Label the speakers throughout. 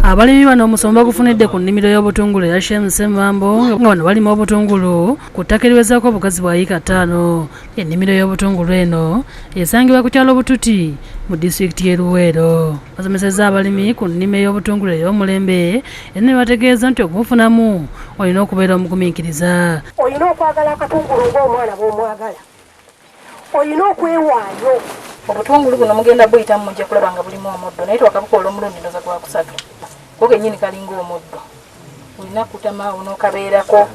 Speaker 1: Abalimi bano omusomo bagufunidde ku nnimiro y'obutungulu ya Shem Ssemambo nga bano balima obutungulu ku ttaka eriwezaako obugazi bwa yiika 5. Ennimiro y'obutungulu eno esangibwa ku kyalo Bututi mu disitulikiti y'e Luweero. Basomesezza abalimi ku nnimiro y'obutungulu ey'omulembe era ne bategeeza nti okubufunamu olina okubeera omugumiikiriza.
Speaker 2: Olina okwagala akatungulu ng'omwana bw'omwagala, olina okwewaayo.
Speaker 3: Obutungulu buno mugenda buyita mujja kulaba nga bulimu omuddo naye twakabukola omulundi ndoza gwa kusatu ko kennyini kalinga omuddo olina kutama onookabeerako.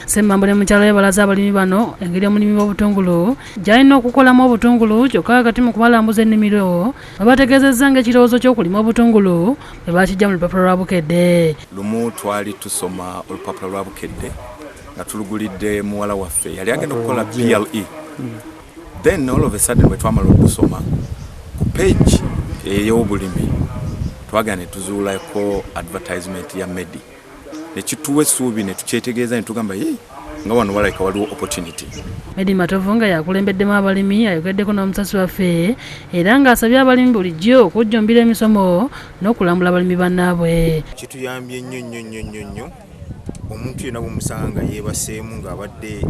Speaker 1: Ssemambo ne mukyalo yabalaza abalimi bano engeri omulimi w'obutungulu gy'alina okukolamu obutungulu kyokka wakati mu kubalambuza ennimiro babategeezezza ng'ekirowoozo ky'okulima obutungulu bwe baakijja mu lupapula lwa Bukedde.
Speaker 4: Lumu twali tusoma olupapula lwa Bukedde nga tulugulidde muwala waffe yali agenda okukola PLE. Then all of a sudden bwe twamala okusoma ku page ey'obulimi twagane tuzuulako advertisement ya Medi nekituwa essuubi ne tukyetegeeza ne tugamba nga wano walabika waliwo opportunity.
Speaker 1: Medi Matovu nga yakulembeddemu abalimi ayogeddeko n'omusasi waffe era ng'asabye abalimi bulijjo okujjumbira emisomo n'okulambula abalimi bannaabwe.
Speaker 5: Kituyambye nnyo omuntu yenna bw'omusanga yeebaseemu ng'abadde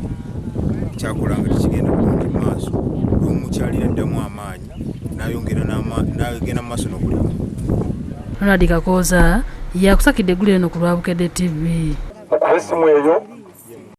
Speaker 5: kyakola nga tekigenda bulungi mu maaso omukyalira ddamu amaanyi n'agenda mu maaso n'okulima.
Speaker 1: Ronald Kakooza yakusakidde eggulire eno ku lwa Bukedde TV.
Speaker 6: Okuba essimu eyo